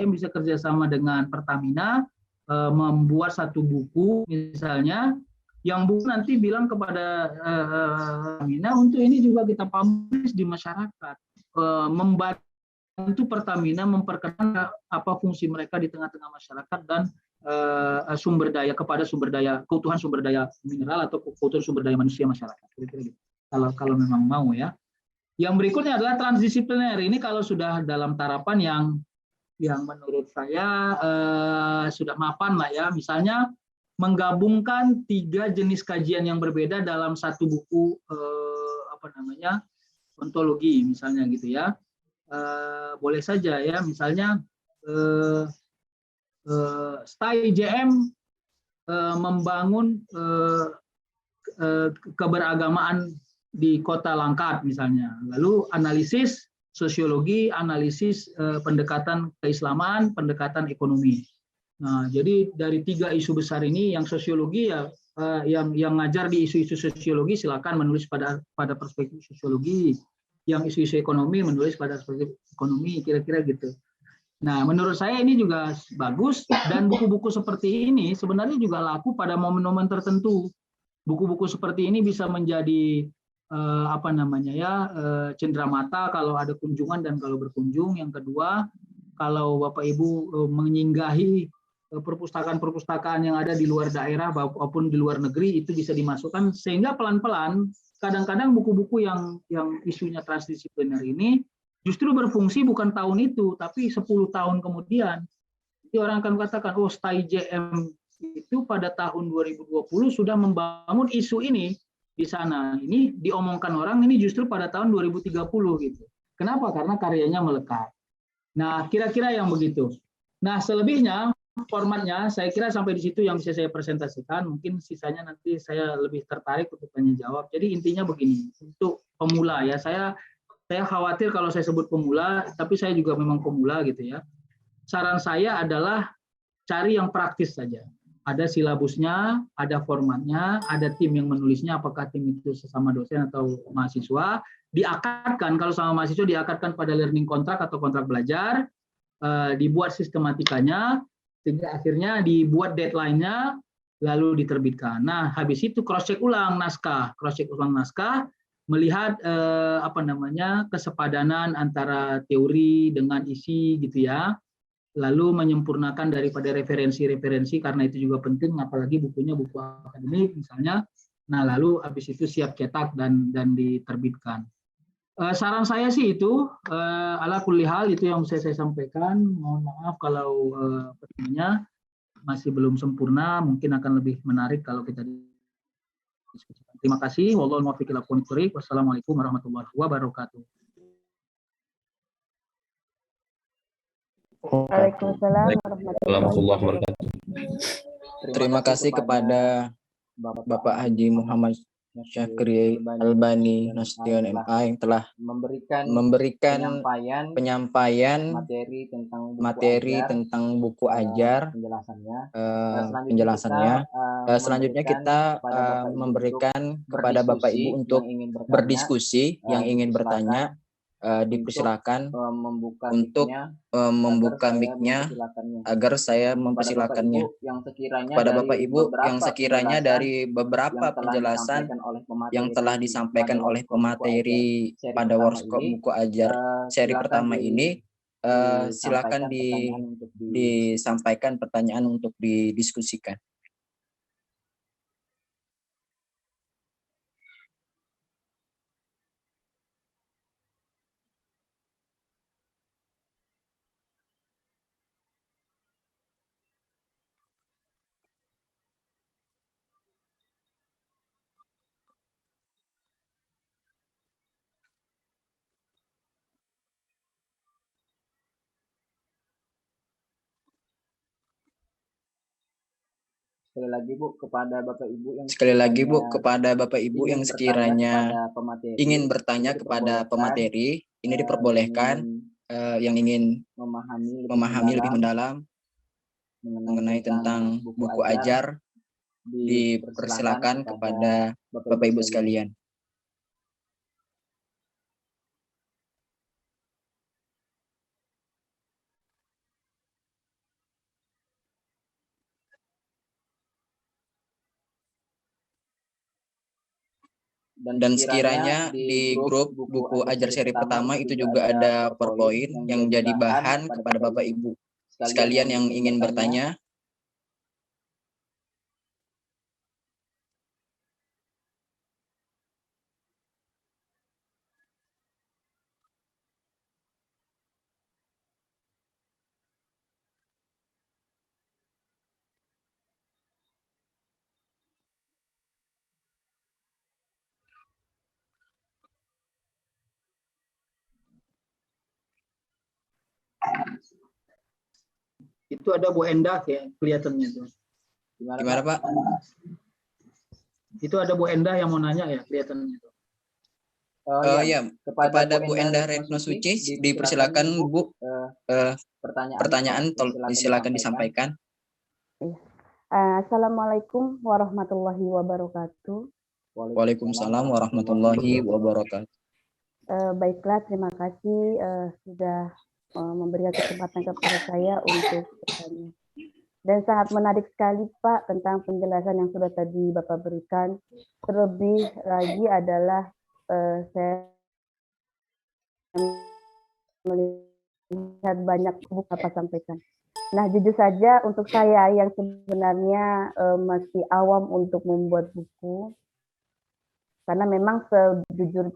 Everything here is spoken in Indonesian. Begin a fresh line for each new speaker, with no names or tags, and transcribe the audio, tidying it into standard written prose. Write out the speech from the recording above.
bisa kerjasama dengan Pertamina, membuat satu buku misalnya, yang buku nanti bilang kepada Pertamina untuk ini juga kita publish di masyarakat, membantu Pertamina memperkenalkan apa fungsi mereka di tengah-tengah masyarakat dan sumber daya kepada sumber daya, keutuhan sumber daya mineral atau keutuhan sumber daya manusia masyarakat. Kira-kira gitu. Kalau memang mau ya. Yang berikutnya adalah transdisipliner. Ini kalau sudah dalam tarapan yang menurut saya sudah mapan lah ya. Misalnya menggabungkan 3 jenis kajian yang berbeda dalam satu buku ontologi misalnya gitu ya. Boleh saja ya, misalnya STAI-JM membangun keberagamaan di Kota Langkat misalnya. Lalu analisis sosiologi, analisis pendekatan keislaman, pendekatan ekonomi. Nah, jadi dari 3 isu besar ini, yang sosiologi ya, yang ngajar di isu-isu sosiologi silakan menulis pada perspektif sosiologi, yang isu-isu ekonomi menulis pada perspektif ekonomi, kira-kira gitu. Nah, menurut saya ini juga bagus, dan buku-buku seperti ini sebenarnya juga laku pada momen-momen tertentu. Buku-buku seperti ini bisa menjadi cenderamata kalau ada kunjungan dan kalau berkunjung. Yang kedua, kalau Bapak Ibu menyinggahi perpustakaan-perpustakaan yang ada di luar daerah maupun di luar negeri, itu bisa dimasukkan sehingga pelan-pelan kadang-kadang buku-buku yang isunya transdisipliner ini justru berfungsi bukan tahun itu tapi 10 tahun kemudian. Jadi orang akan katakan, oh, STAI-JM itu pada tahun 2020 sudah membangun isu ini di sana. Ini diomongkan orang ini justru pada tahun 2030 gitu. Kenapa? Karena karyanya melekat. Nah, kira-kira yang begitu. Nah, selebihnya formatnya saya kira sampai di situ yang bisa saya presentasikan. Mungkin sisanya nanti saya lebih tertarik untuk tanya jawab. Jadi intinya begini, untuk pemula ya, saya khawatir kalau saya sebut pemula, tapi saya juga memang pemula gitu ya. Saran saya adalah cari yang praktis saja. Ada silabusnya, ada formatnya, ada tim yang menulisnya, apakah tim itu sesama dosen atau mahasiswa, diakatkan, kalau sama mahasiswa diakatkan pada learning contract atau kontrak belajar, dibuat sistematikanya, sehingga akhirnya dibuat deadline-nya, lalu diterbitkan. Nah, habis itu cross-check ulang naskah, melihat kesepadanan antara teori dengan isi gitu ya, lalu menyempurnakan daripada referensi-referensi karena itu juga penting, apalagi bukunya buku akademik misalnya. Nah, lalu habis itu siap cetak dan diterbitkan. Saran saya sih itu, ala kulli hal itu yang saya sampaikan. Mohon maaf kalau pertanyaannya masih belum sempurna, mungkin akan lebih menarik kalau kita diskusikan. Terima kasih. Wallahul muwaffiq ila aqwamit thoriq. Wassalamualaikum warahmatullahi wabarakatuh.
Waalaikumsalam warahmatullahi wabarakatuh.
Terima kasih kepada Bapak Haji Muhammad Syakri Albani Nasution MA yang telah memberikan penyampaian materi tentang buku ajar, penjelasannya. Selanjutnya kita memberikan kepada Bapak Ibu untuk berdiskusi, yang ingin bertanya dipersilakan untuk membuka mic-nya agar saya mempersilakannya kepada Bapak Ibu yang sekiranya dari beberapa penjelasan yang telah disampaikan oleh pemateri pada workshop buku ajar seri pertama ini, silakan disampaikan pertanyaan untuk didiskusikan.
Sekali lagi Bu, kepada Bapak Ibu yang sekiranya
ingin bertanya kepada pemateri, ini diperbolehkan, yang ingin memahami lebih mendalam mengenai tentang buku ajar, dipersilakan kepada Bapak Ibu sekalian. Dan sekiranya di grup buku ajar seri pertama itu juga ada PowerPoint yang jadi bahan kepada Bapak Ibu sekalian yang ingin bertanya.
Itu ada Bu Endah ya kelihatannya tuh.
Gimana Pak?
Itu ada Bu Endah yang mau nanya ya kelihatannya tuh.
Ya, kepada Bu Endah Retno Suci dipersilakan Bu, pertanyaan silakan disampaikan.
Assalamualaikum warahmatullahi wabarakatuh.
Waalaikumsalam warahmatullahi wabarakatuh.
Baiklah, terima kasih sudah memberikan kesempatan kepada saya untuk bertanya. Dan sangat menarik sekali Pak tentang penjelasan yang sudah tadi Bapak berikan. Terlebih lagi adalah saya melihat banyak buku Bapak sampaikan. Nah, jujur saja untuk saya yang sebenarnya masih awam untuk membuat buku, karena memang sejujurnya